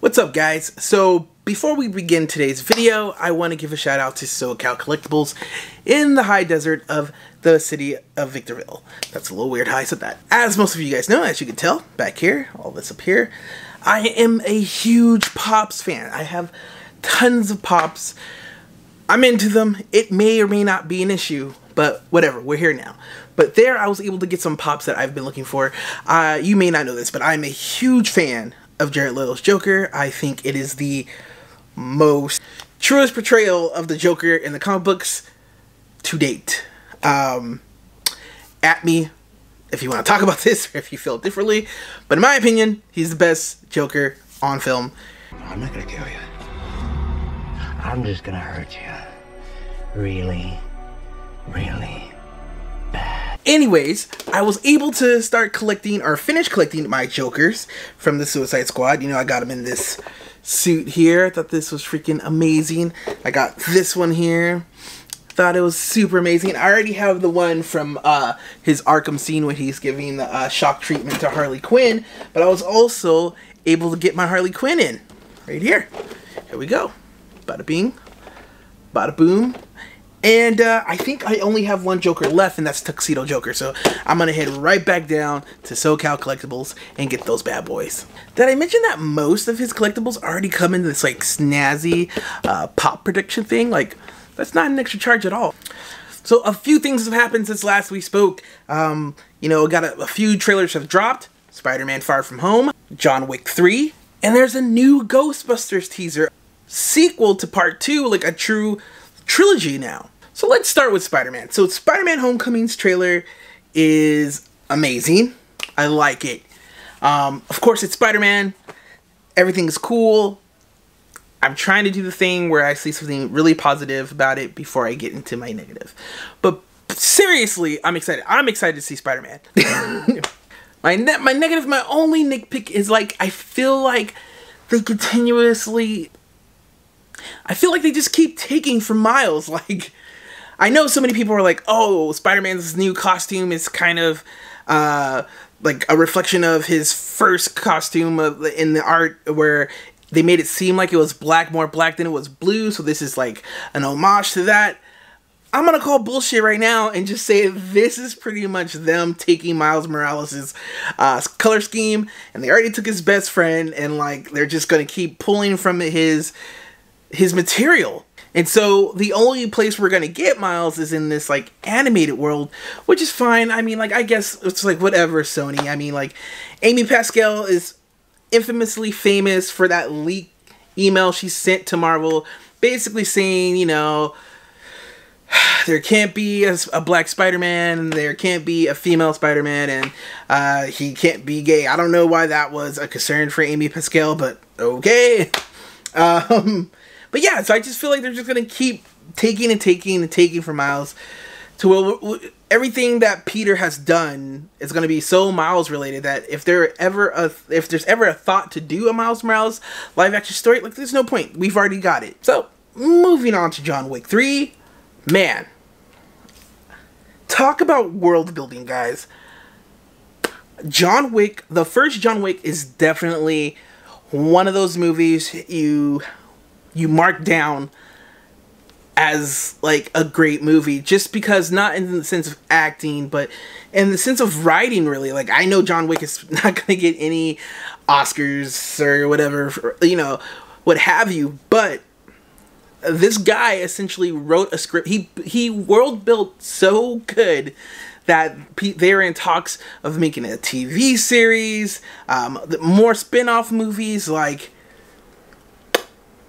What's up, guys? So before we begin today's video, I want to give a shout out to SoCal Collectibles in the high desert of the city of Victorville. That's a little weird how I said that. As most of you guys know, as you can tell, back here, all this up here, I am a huge Pops fan. I have tons of Pops. I'm into them. It may or may not be an issue, but whatever, we're here now. But there I was able to get some Pops that I've been looking for. You may not know this, but I'm a huge fan of Jared Leto's Joker. I think it is the most truest portrayal of the Joker in the comic books to date. At me if you want to talk about this or if you feel differently, but in my opinion, he's the best Joker on film. I'm not gonna kill you. I'm just gonna hurt you. Really, really bad. Anyways, I was able to start collecting, or finish collecting, my Jokers from the Suicide Squad. You know, I got them in this suit here. I thought this was freaking amazing. I got this one here. Thought it was super amazing. I already have the one from his Arkham scene when he's giving the shock treatment to Harley Quinn. But I was also able to get my Harley Quinn in. Right here. Here we go. Bada bing. Bada boom. And I think I only have one Joker left, and that's Tuxedo Joker. So I'm going to head right back down to SoCal Collectibles and get those bad boys. Did I mention that most of his collectibles already come in this like snazzy pop protection thing? Like, that's not an extra charge at all. So a few things have happened since last we spoke. You know, got a few trailers have dropped. SpiderMan Far From Home, John Wick 3, and there's a new Ghostbusters teaser. Sequel to part 2, like a true trilogy now. So let's start with Spider-Man. So SpiderMan Homecoming's trailer is amazing. I like it. Of course, it's Spider-Man. Everything is cool. I'm trying to do the thing where I say something really positive about it before I get into my negative. But seriously, I'm excited. I'm excited to see Spider-Man. my negative, my only nitpick is like, I feel like they continuously... I feel like they just keep taking from Miles. Like, I know so many people are like, oh, Spider-Man's new costume is kind of like a reflection of his first costume in the art, where they made it seem like it was black, more black than it was blue. So this is like an homage to that. I'm gonna call bullshit right now and just say this is pretty much them taking Miles Morales' color scheme, and they already took his best friend, and like they're just gonna keep pulling from his material. And so the only place we're gonna get Miles is in this like animated world, which is fine. I mean, like, I guess it's like whatever, Sony. I mean, like, Amy Pascal is infamously famous for that leak email she sent to Marvel, basically saying, you know, there can't be a black Spider-Man, there can't be a female Spider-Man, and he can't be gay. I don't know why that was a concern for Amy Pascal, but okay. But yeah, so I just feel like they're just going to keep taking and taking and taking from Miles, to everything that Peter has done is going to be so Miles related that if there's ever a thought to do a Miles Morales live action story, like, there's no point. We've already got it. So moving on to John Wick 3, man, talk about world building, guys. John Wick, the first John Wick, is definitely one of those movies you mark down as like a great movie, just because, not in the sense of acting, but in the sense of writing, really. Like, I know John Wick is not going to get any Oscars or whatever, you know, what have you, but this guy essentially wrote a script. He world built so good that they're in talks of making a TV series, more spin-off movies. Like,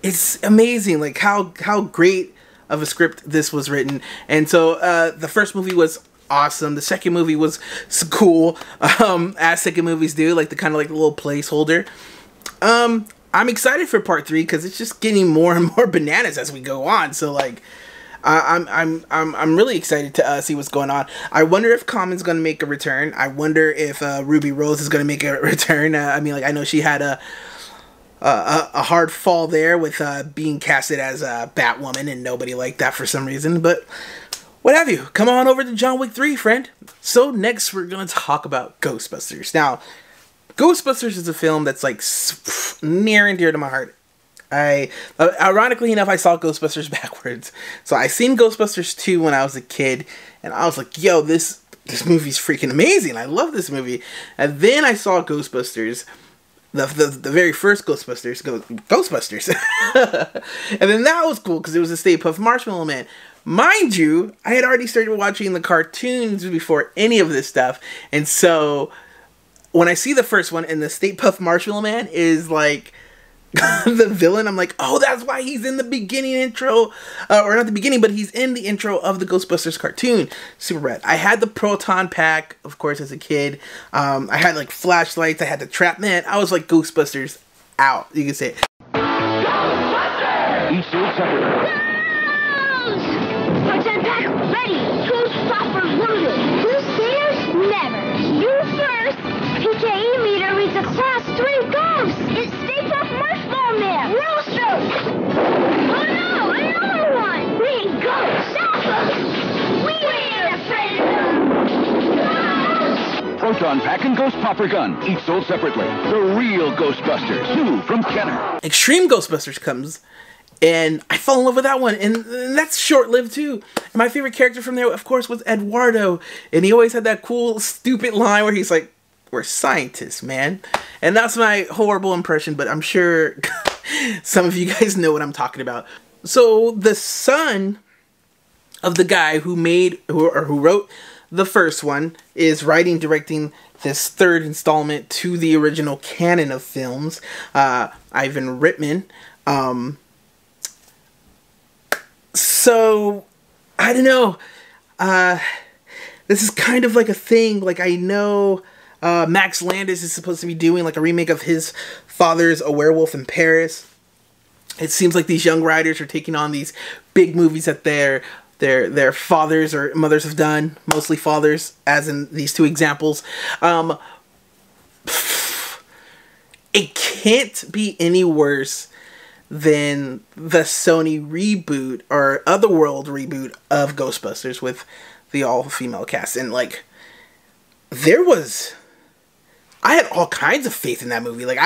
it's amazing, like, how great of a script this was written. And so the first movie was awesome. The second movie was cool, as second movies do, like the kind of like a little placeholder. I'm excited for part 3 because it's just getting more and more bananas as we go on. So like, I'm really excited to see what's going on. I wonder if Common's gonna make a return. I wonder if Ruby Rose is gonna make a return. I mean, like, I know she had a hard fall there with being casted as Batwoman, and nobody liked that for some reason, but what have you. Come on over to John Wick 3, friend. So next we're going to talk about Ghostbusters. Now, Ghostbusters is a film that's like near and dear to my heart. Ironically enough, I saw Ghostbusters backwards. So I seen Ghostbusters 2 when I was a kid, and I was like, yo, this movie's freaking amazing. I love this movie. And then I saw Ghostbusters, the very first Ghostbusters, and then that was cool because it was a Stay Puft Marshmallow Man. Mind you, I had already started watching the cartoons before any of this stuff, and so when I see the first one and the Stay Puft Marshmallow Man is like the villain, I'm like, oh, that's why he's in the beginning intro, or not the beginning, but he's in the intro of the Ghostbusters cartoon. Super rad. I had the Proton Pack, of course, as a kid. I had like flashlights. I had the Trap Man. I was like Ghostbusters out. You can say it. Ghostbusters! Each sold separately. Proton Pack ready. Ghostbusters loaded. Who's scared? Never. You first. PKE meter reads a class 3 ghost. It's Stay Puft Marshmallow Man. Rooster. Oh no, another one. We ain't ghosts. Stop us. We ain't afraid of them. Proton Pack and Ghost Popper Gun, each sold separately. The real Ghostbusters, new from Kenner. Extreme Ghostbusters comes, and I fall in love with that one, and that's short-lived too. And my favorite character from there, of course, was Eduardo, and he always had that cool, stupid line where he's like, we're scientists, man. And that's my horrible impression, but I'm sure some of you guys know what I'm talking about. So the son of the guy who wrote the first one is writing, directing this third installment to the original canon of films. Ivan Reitman. So I don't know. This is kind of like a thing. Like, I know Max Landis is supposed to be doing like a remake of his father's A Werewolf in Paris. It seems like these young writers are taking on these big movies that their fathers or mothers have done. Mostly fathers, as in these two examples. It can't be any worse than the Sony reboot or Otherworld reboot of Ghostbusters with the all-female cast. And like, I had all kinds of faith in that movie. Like,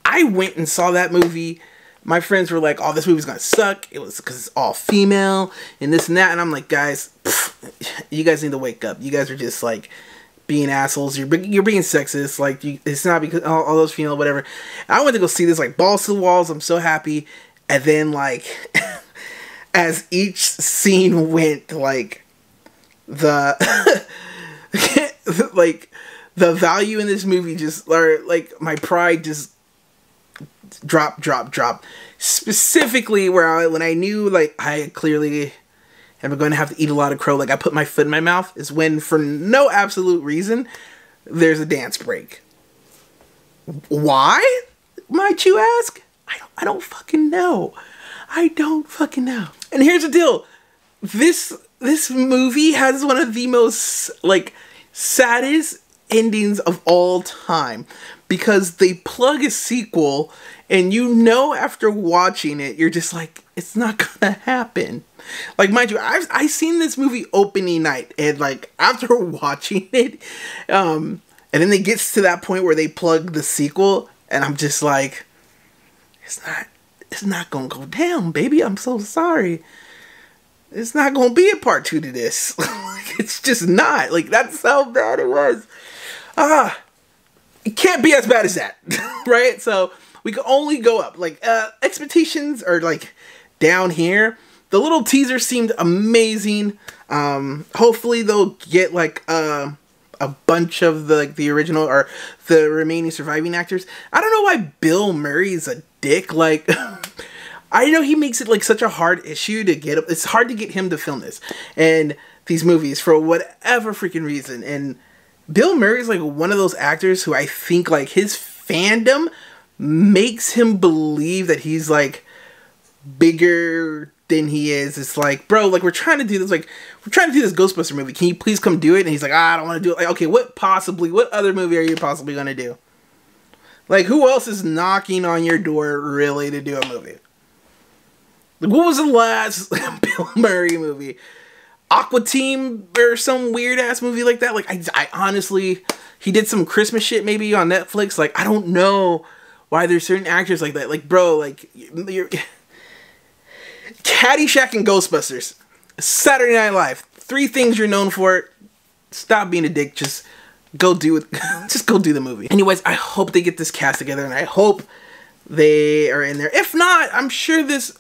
I went and saw that movie. My friends were like, oh, this movie's gonna suck. It was because it's all female and this and that. And I'm like, guys, you guys need to wake up. You guys are just like being assholes. You're being sexist. Like, it's not because all those female, whatever. I went to go see this, like, balls to the walls. I'm so happy. And then, like, as each scene went, like, like, the value in this movie just, or like, my pride just drop. Specifically when I knew, like, I clearly am going to have to eat a lot of crow, like, I put my foot in my mouth, is when, for no absolute reason, there's a dance break. Why, might you ask? I don't fucking know. I don't fucking know. And here's the deal. This movie has one of the most, like, saddest endings of all time, because they plug a sequel and you know after watching it you're just like, it's not gonna happen. Like, mind you, I've seen this movie opening night, and like after watching it, and then it gets to that point where they plug the sequel, and I'm just like, it's not gonna go down, baby. I'm so sorry. It's not gonna be a part 2 to this. It's just not. Like, that's how bad it was. It can't be as bad as that. Right? So we can only go up. Like, expectations are like down here. The little teaser seemed amazing. Hopefully they'll get like a bunch of the original or the remaining surviving actors. I don't know why Bill Murray's a dick. Like, I know he makes it like such a hard issue to get. It's hard to get him to film this and these movies for whatever freaking reason. And Bill Murray's like one of those actors who I think like his fandom makes him believe that he's like bigger than he is. It's like, bro, like, we're trying to do this, like, we're trying to do this Ghostbuster movie. Can you please come do it? And he's like, I don't want to do it. Like, okay, what other movie are you possibly going to do? Like, who else is knocking on your door really to do a movie? Like, what was the last Bill Murray movie? Aqua Team or some weird ass movie like that? Like, I honestly, he did some Christmas shit maybe on Netflix. Like, I don't know why there's certain actors like that. Like, bro, like, you're... Caddyshack and Ghostbusters. Saturday Night Live. 3 things you're known for. Stop being a dick. Just go do it. Just go do the movie. Anyways, I hope they get this cast together, and I hope they are in there. If not, I'm sure this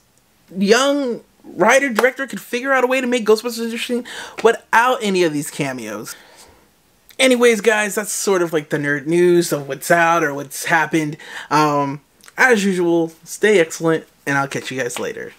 young writer-director could figure out a way to make Ghostbusters interesting without any of these cameos. Anyways, guys, that's sort of like the nerd news of what's out or what's happened. As usual, stay excellent, and I'll catch you guys later.